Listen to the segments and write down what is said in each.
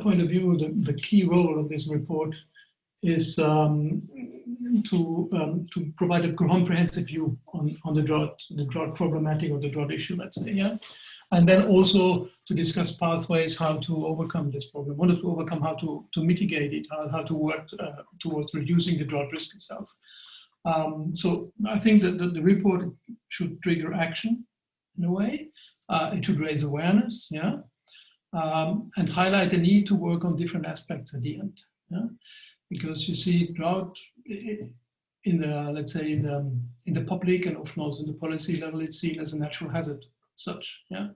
point of view, the key role of this report is to provide a comprehensive view on the drought problematic or the drought issue, let's say, yeah, and then also to discuss pathways how to overcome this problem, how to mitigate it, how to work towards reducing the drought risk itself. So I think that the report should trigger action in a way. It should raise awareness, yeah, and highlight the need to work on different aspects at the end, yeah, because you see drought in the, let's say, in the public and often also in the policy level, it's seen as a natural hazard, such, yeah.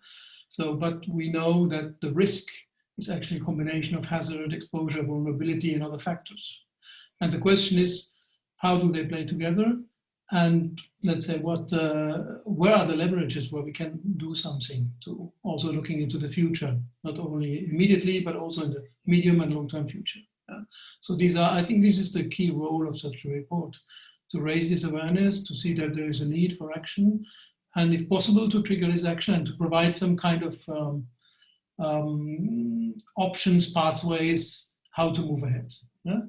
So, but we know that the risk is actually a combination of hazard, exposure, vulnerability, and other factors. And the question is, how do they play together? And let's say, where are the leverages where we can do something to also looking into the future, not only immediately, but also in the medium and long-term future. Yeah. So I think this is the key role of such a report, to raise this awareness, to see that there is a need for action, and if possible, to trigger this action and to provide some kind of options, pathways, how to move ahead. Yeah?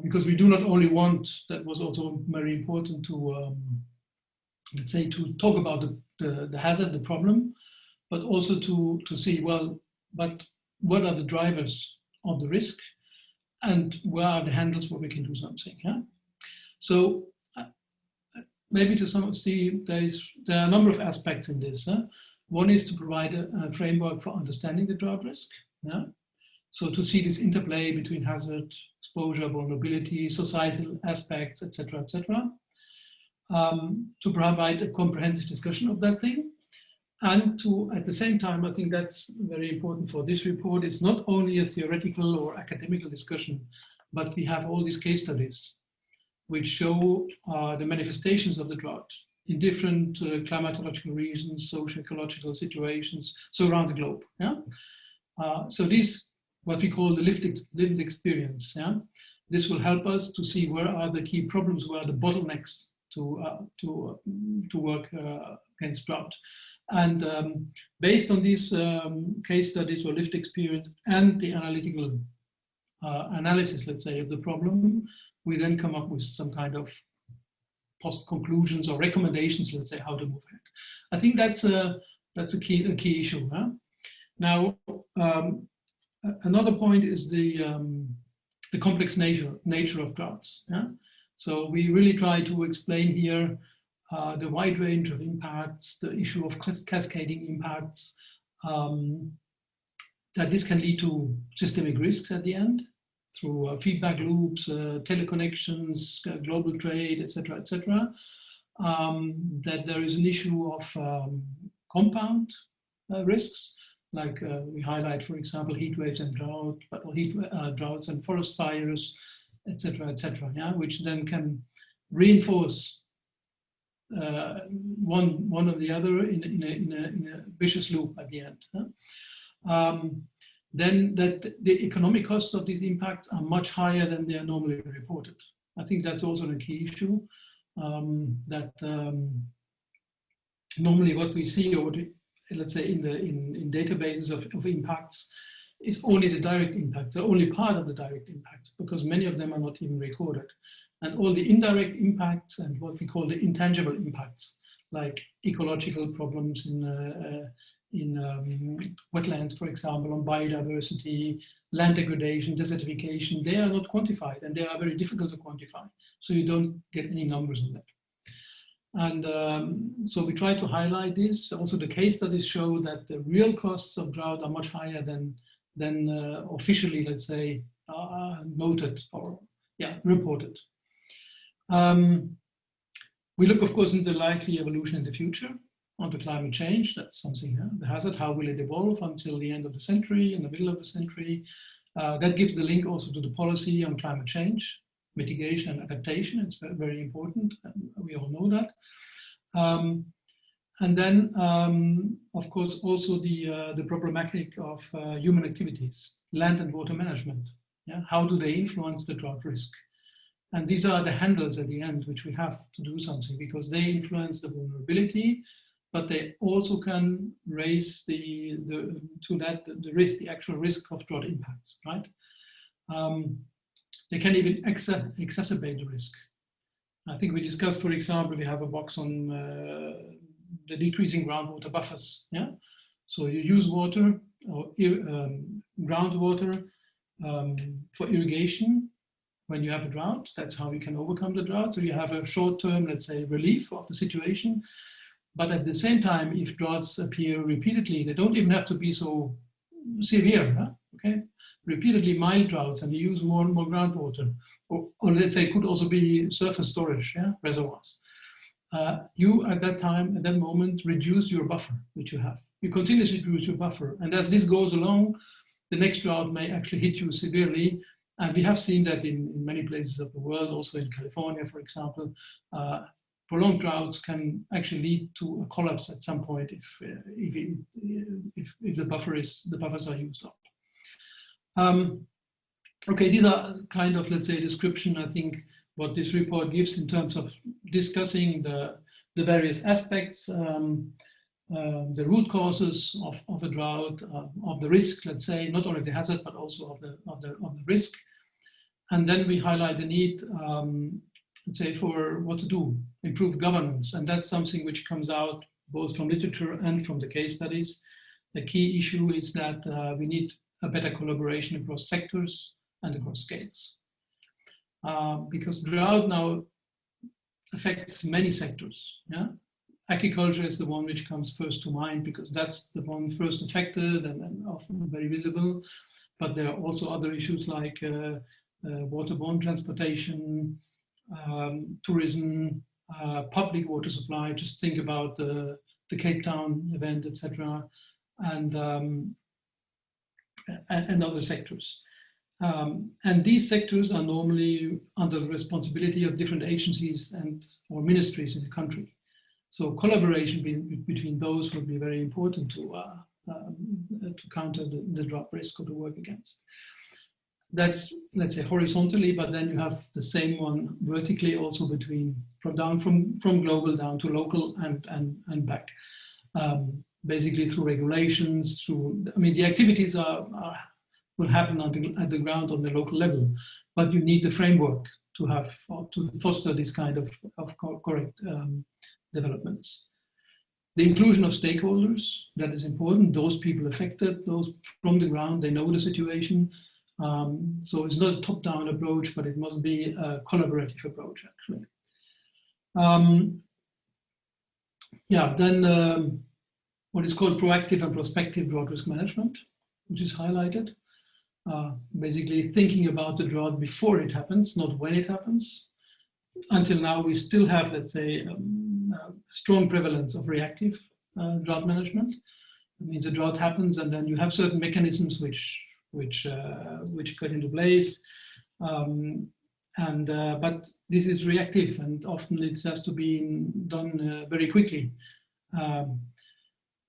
Because we do not only want, that was also very important to, let's say, to talk about the hazard, the problem, but also to see, well, but what are the drivers of the risk and where are the handles where we can do something. Yeah? So maybe to some extent, there are a number of aspects in this. One is to provide a framework for understanding the drought risk. Yeah? So to see this interplay between hazard, exposure, vulnerability, societal aspects, etc., etc. To provide a comprehensive discussion of that thing. And to, at the same time, I think that's very important for this report, it's not only a theoretical or academical discussion, but we have all these case studies which show the manifestations of the drought in different climatological regions, socio-ecological situations, so around the globe. Yeah? So this, what we call the lived experience. Yeah? This will help us to see where are the key problems, where are the bottlenecks to work against drought. And based on these case studies or lived experience and the analytical analysis, let's say, of the problem, we then come up with some kind of post-conclusions or recommendations, let's say, how to move ahead. I think that's a key issue. Huh? Now, another point is the complex nature of droughts. Yeah? So we really try to explain here the wide range of impacts, the issue of cascading impacts, that this can lead to systemic risks at the end through feedback loops, teleconnections, global trade, etc., etc. That there is an issue of compound risks, like we highlight, for example, heat waves and drought, but droughts and forest fires, etc., etc. Yeah, which then can reinforce one or the other in a vicious loop at the end. Huh? Then that the economic costs of these impacts are much higher than they are normally reported. I think that's also a key issue, that normally what we see, or let's say in databases of impacts, is only the direct impacts, or only part of the direct impacts, because many of them are not even recorded. And all the indirect impacts and what we call the intangible impacts, like ecological problems in wetlands, for example, on biodiversity, land degradation, desertification, they are not quantified, and they are very difficult to quantify. So you don't get any numbers on that. And so we try to highlight this. Also, the case studies show that the real costs of drought are much higher than officially, let's say, noted or reported. We look, of course, into the likely evolution in the future onto climate change. That's something, the hazard, how will it evolve until the end of the century, in the middle of the century. That gives the link also to the policy on climate change, mitigation and adaptation. It's very, very important. We all know that. And then, of course, also the problematic of human activities, land and water management. Yeah? How do they influence the drought risk? And these are the handles at the end, which we have to do something, because they influence the vulnerability, but they also can raise the actual risk of drought impacts, right? They can even exacerbate the risk. I think we discussed, for example, we have a box on the decreasing groundwater buffers. Yeah, so you use water or groundwater for irrigation when you have a drought. That's how we can overcome the drought. So you have a short-term, let's say, relief of the situation. But at the same time, if droughts appear repeatedly, they don't even have to be so severe. Huh? Okay, repeatedly mild droughts, and you use more and more groundwater, or let's say, could also be surface storage, yeah, reservoirs. You at that time, at that moment, reduce your buffer which you have. You continuously reduce your buffer, and as this goes along, the next drought may actually hit you severely. And we have seen that in many places of the world, also in California, for example. Prolonged droughts can actually lead to a collapse at some point if the buffers are used up. Okay, these are kind of, let's say, description, I think, what this report gives in terms of discussing the various aspects, the root causes of a drought, of the risk, let's say, not only the hazard, but also of the risk. And then we highlight the need, let's say, for what to do, improve governance. And that's something which comes out both from literature and from the case studies. The key issue is that we need a better collaboration across sectors and across scales. Because drought now affects many sectors. Yeah? Agriculture is the one which comes first to mind because that's the one first affected and often very visible. But there are also other issues like waterborne transportation, tourism, public water supply. Just think about the Cape Town event, etc., and other sectors. And these sectors are normally under the responsibility of different agencies or ministries in the country. So collaboration between those would be very important to counter the drought risk or to work against. That's, let's say, horizontally, but then you have the same one vertically also from global down to local and back. Basically through regulations, the activities will happen at the ground on the local level, but you need the framework to foster this kind of correct developments. The inclusion of stakeholders, that is important. Those people affected, those from the ground, they know the situation. So it's not a top-down approach, but it must be a collaborative approach, actually. Then what is called proactive and prospective drought risk management, which is highlighted. Basically thinking about the drought before it happens, not when it happens. Until now, we still have, let's say, strong prevalence of reactive drought management. It means a drought happens, and then you have certain mechanisms which get into place. But this is reactive, and often it has to be done very quickly.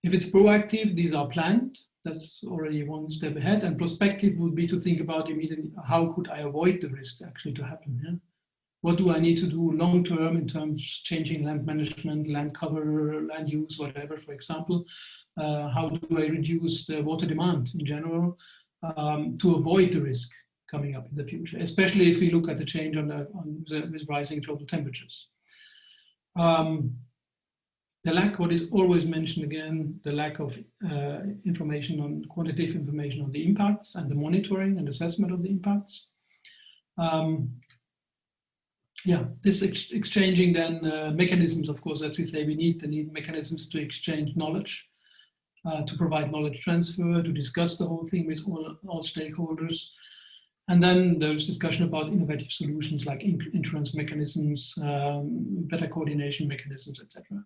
If it's proactive, these are planned. That's already one step ahead. And prospective would be to think about immediately, how could I avoid the risk actually to happen? Yeah? What do I need to do long-term in terms of changing land management, land cover, land use, whatever, for example? How do I reduce the water demand in general to avoid the risk coming up in the future, especially if we look at the change with rising global temperatures. The lack, what is always mentioned again, the lack of quantitative information on the impacts and the monitoring and assessment of the impacts. This exchanging then mechanisms, of course, as we say, we need mechanisms to exchange knowledge, to provide knowledge transfer, to discuss the whole thing with all stakeholders. And then there's discussion about innovative solutions like insurance mechanisms, better coordination mechanisms, etc.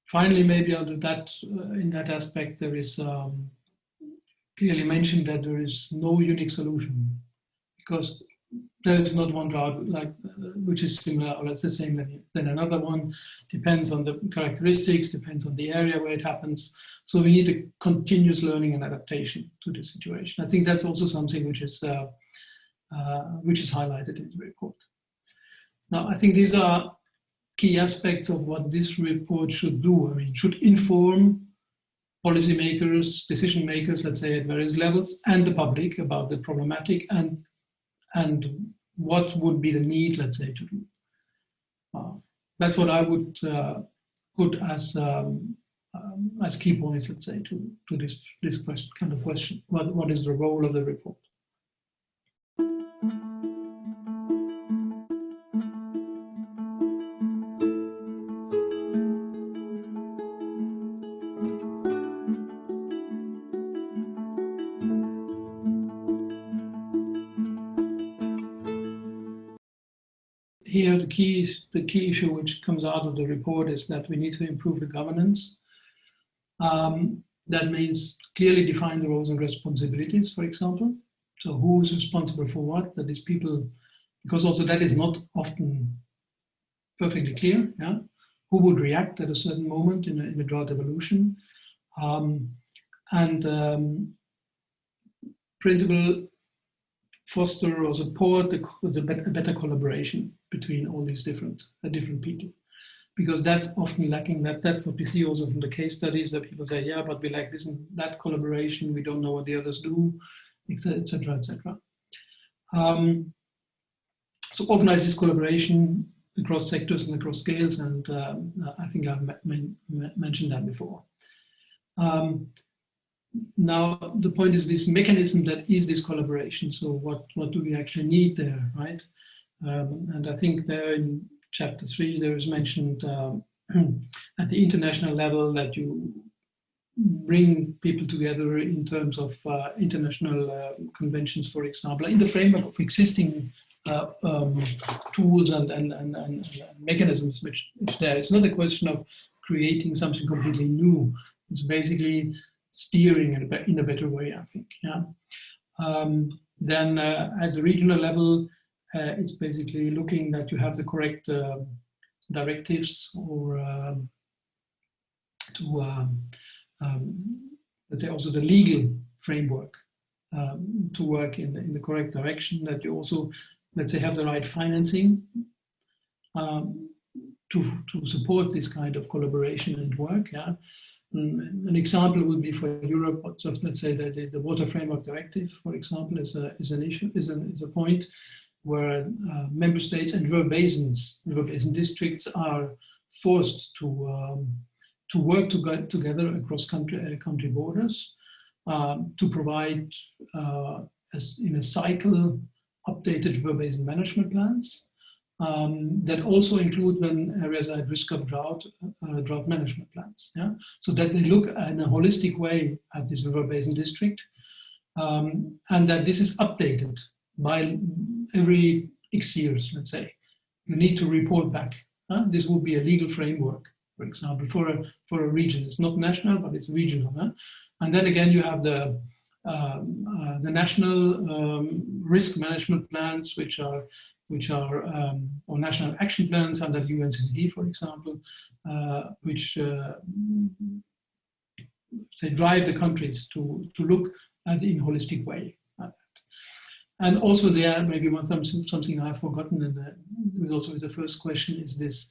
Finally, maybe under that, in that aspect, there is clearly mentioned that there is no unique solution, because there is not one drought which is similar or let's say same than another one. Depends on the characteristics, depends on the area where it happens. So we need a continuous learning and adaptation to the situation. I think that's also something which is highlighted in the report. Now, I think these are key aspects of what this report should do. I mean, it should inform policymakers, decision makers, let's say at various levels, and the public about the problematic and what would be the need, let's say, to do. That's what I would put as key points, let's say, to this question, kind of question. What is the role of the report? Here, the key issue which comes out of the report is that we need to improve the governance. That means clearly define the roles and responsibilities, for example. So who is responsible for what? That is people, because also that is not often perfectly clear. Yeah? Who would react at a certain moment in a drought evolution? Principle, foster or support the better collaboration between all these different people, because that's often lacking. That's what we see also from the case studies, that people say, yeah, but we lack this and that collaboration, we don't know what the others do, etc., etc. So organize this collaboration across sectors and across scales, and I think I've mentioned that before. Now, the point is this mechanism that is this collaboration. So what do we actually need there, right? And I think there in chapter 3, there is mentioned at the international level that you bring people together in terms of international conventions, for example, in the framework of existing tools and mechanisms which there. It's not a question of creating something completely new. It's basically steering in a better way, I think. Yeah. Then at the regional level, it's basically looking that you have the correct directives or let's say also the legal framework to work in the correct direction, that you also, let's say, have the right financing to support this kind of collaboration and work. Yeah. An example would be for Europe, so let's say that the Water Framework Directive, for example, is a point where member states and river basin districts are forced to work together across country borders to provide in a cycle updated river basin management plans that also include, when areas are at risk of drought, drought management plans. Yeah? So that they look in a holistic way at this river basin district, and that this is updated by every X years, let's say. You need to report back. This would be a legal framework, for example, for a region. It's not national, but it's regional. And then again, you have the national risk management plans, which are or national action plans under UNCCD, for example, which say drive the countries to look at it in a holistic way. And also there, maybe something I've forgotten, and also the first question is this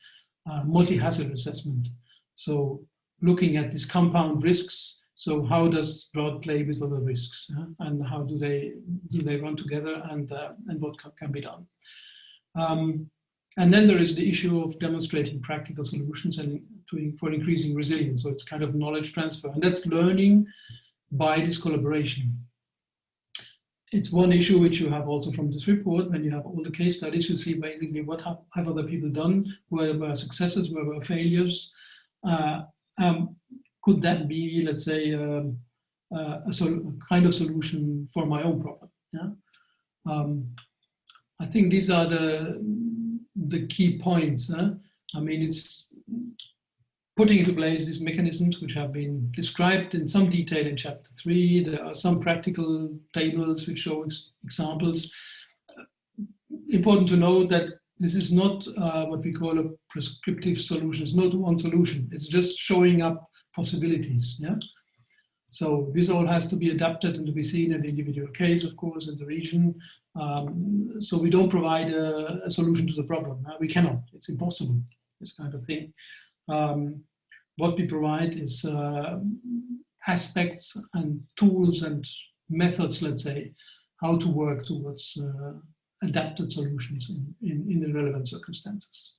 multi-hazard assessment. So looking at these compound risks. So how does drought play with other risks, and how do they run together, and what can be done? And then there is the issue of demonstrating practical solutions and for increasing resilience. So it's kind of knowledge transfer, and that's learning by this collaboration. It's one issue which you have also from this report. When you have all the case studies, you see basically what have other people done, where were successes, where were failures. Could that be, let's say, a kind of solution for my own problem? Yeah. I think these are the key points. I mean, it's putting into place these mechanisms which have been described in some detail in chapter 3. There are some practical tables which show examples. Important to know that this is not what we call a prescriptive solution. It's not one solution. It's just showing up possibilities. Yeah. So this all has to be adapted and to be seen in the individual case, of course, in the region. So we don't provide a solution to the problem. We cannot. It's impossible. this kind of thing. What we provide is aspects and tools and methods, let's say, how to work towards adapted solutions in the relevant circumstances.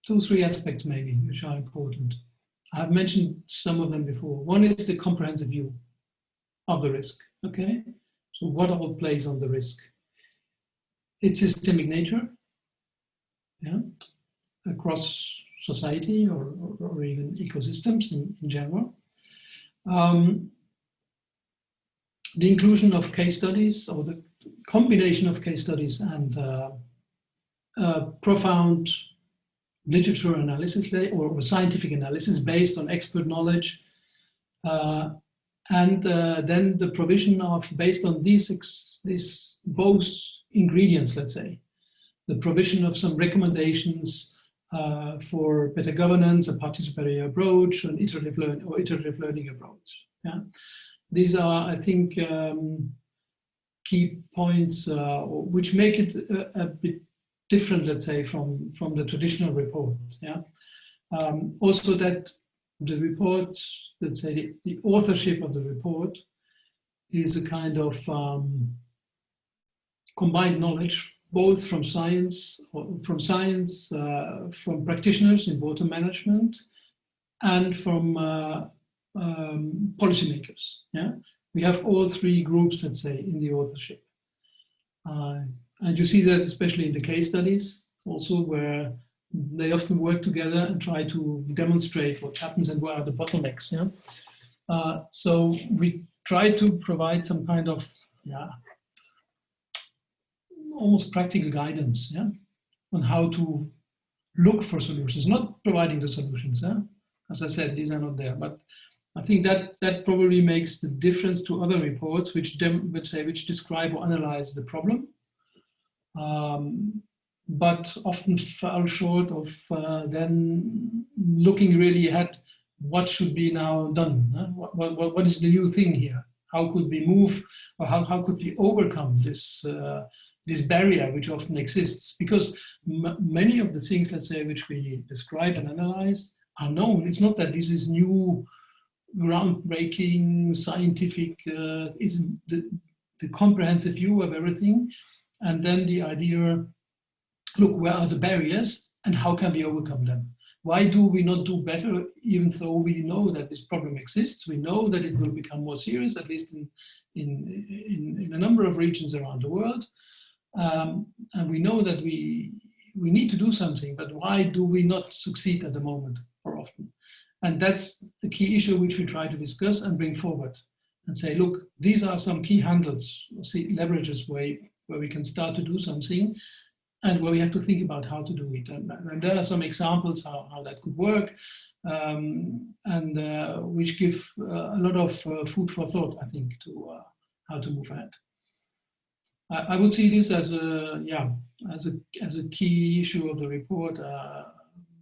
2 or 3 aspects maybe, which are important. I've mentioned some of them before. One is the comprehensive view of the risk, okay? So what all plays on the risk? Its systemic nature, yeah, across society or even ecosystems in general. The inclusion of case studies, or the combination of case studies and profound literature analysis or scientific analysis based on expert knowledge, and then the provision of, based on these both ingredients, let's say, the provision of some recommendations for better governance, a participatory approach, an iterative learning approach. Yeah? These are, I think, key points which make it a bit different, let's say, from the traditional report. Yeah. Also that the report, let's say, the authorship of the report is a kind of combined knowledge, both from science, from practitioners in water management, and from policymakers. Yeah, we have all 3 groups, let's say, in the authorship. And you see that especially in the case studies, also, where they often work together and try to demonstrate what happens and where are the bottlenecks. Yeah? So we try to provide some kind of, yeah, almost practical guidance, yeah, on how to look for solutions, not providing the solutions. Yeah? As I said, these are not there, but I think that probably makes the difference to other reports which describe or analyze the problem, but often fall short of then looking really at what should be now done. What is the new thing here? How could we move, or how could we overcome this this barrier which often exists? Because many of the things, let's say, which we describe and analyze are known. It's not that this is new, groundbreaking, scientific, is the comprehensive view of everything. And then the idea, look, where are the barriers and how can we overcome them? Why do we not do better, even though we know that this problem exists? We know that it will become more serious, at least in a number of regions around the world. And we know that we need to do something, but why do we not succeed at the moment or often? And that's the key issue which we try to discuss and bring forward and say, look, these are some key handles, leverages where we can start to do something, and where we have to think about how to do it. And there are some examples how that could work, and which give a lot of food for thought, I think, to how to move ahead. I would see this as a key issue of the report,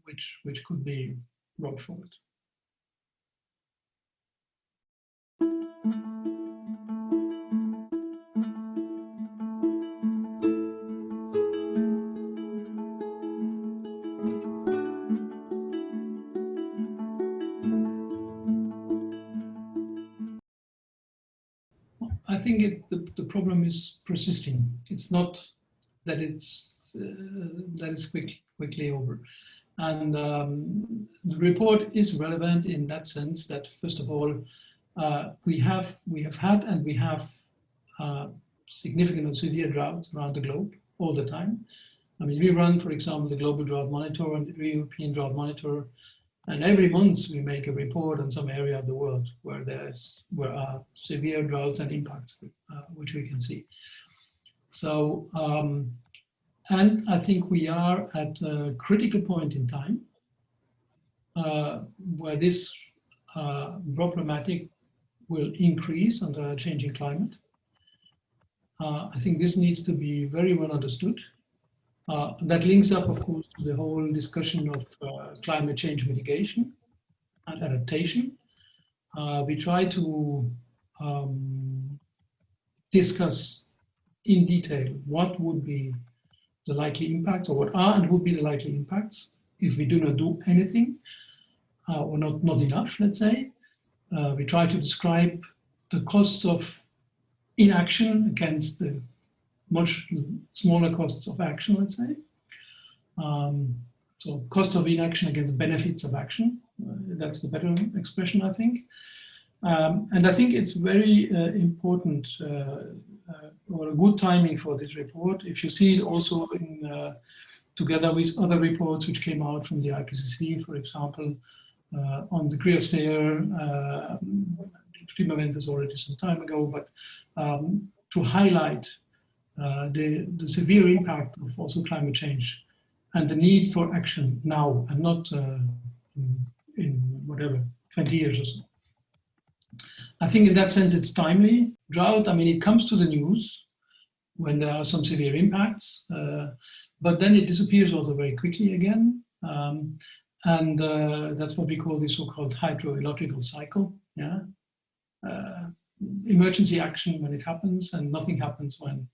which could be brought forward. I think the problem is persisting. It's not that it's quickly over. And the report is relevant in that sense that, first of all, we have had and we have significant and severe droughts around the globe all the time. I mean, we run, for example, the Global Drought Monitor and the European Drought Monitor, and every month we make a report on some area of the world where are severe droughts and impacts, which we can see. So, and I think we are at a critical point in time where this problematic will increase under a changing climate. I think this needs to be very well understood. That links up, of course, to the whole discussion of climate change mitigation and adaptation. We try to discuss in detail what would be the likely impacts, or what are and would be the likely impacts if we do not do anything, or not enough, let's say. We try to describe the costs of inaction against the much smaller costs of action, let's say. So cost of inaction against benefits of action. That's the better expression, I think. And I think it's very important or a good timing for this report. If you see it also in, together with other reports which came out from the IPCC, for example, on the cryosphere, extreme events is already some time ago, but to highlight the severe impact of also climate change and the need for action now and not in whatever, 20 years or so. I think in that sense it's timely. Drought, I mean, it comes to the news when there are some severe impacts, but then it disappears also very quickly again. And that's what we call the so-called hydrological cycle. Yeah, emergency action when it happens and nothing happens when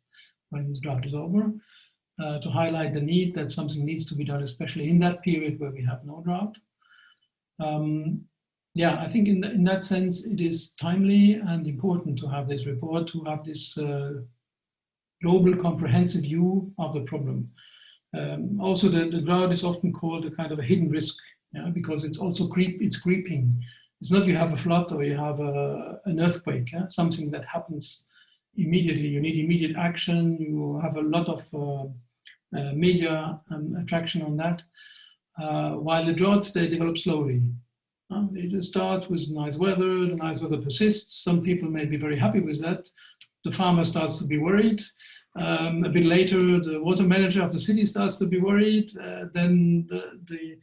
the drought is over. To highlight the need that something needs to be done, especially in that period where we have no drought. Yeah, I think in that sense, it is timely and important to have this report, to have this global comprehensive view of the problem. Also, the drought is often called a kind of a hidden risk, yeah, because it's also creeping. It's not you have a flood or you have an earthquake, yeah? Something that happens immediately. You need immediate action. You have a lot of media attraction on that. While the droughts, they develop slowly. They just start with nice weather, the nice weather persists. Some people may be very happy with that. The farmer starts to be worried. A bit later, the water manager of the city starts to be worried. Then the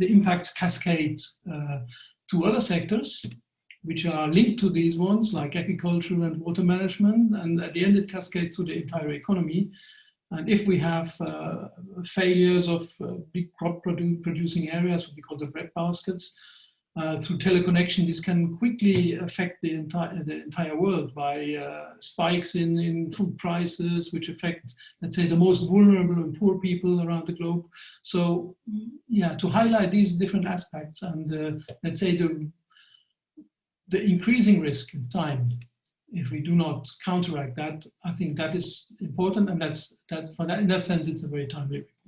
impacts cascade to other sectors, which are linked to these ones, like agriculture and water management. And at the end, it cascades through the entire economy. And if we have failures of big crop producing areas, what we call the breadbaskets, through teleconnection, this can quickly affect the entire world by spikes in food prices, which affect, let's say, the most vulnerable and poor people around the globe. So, yeah, to highlight these different aspects and let's say the increasing risk in time, if we do not counteract that, I think that is important, and that's for that. In that sense, it's a very timely report.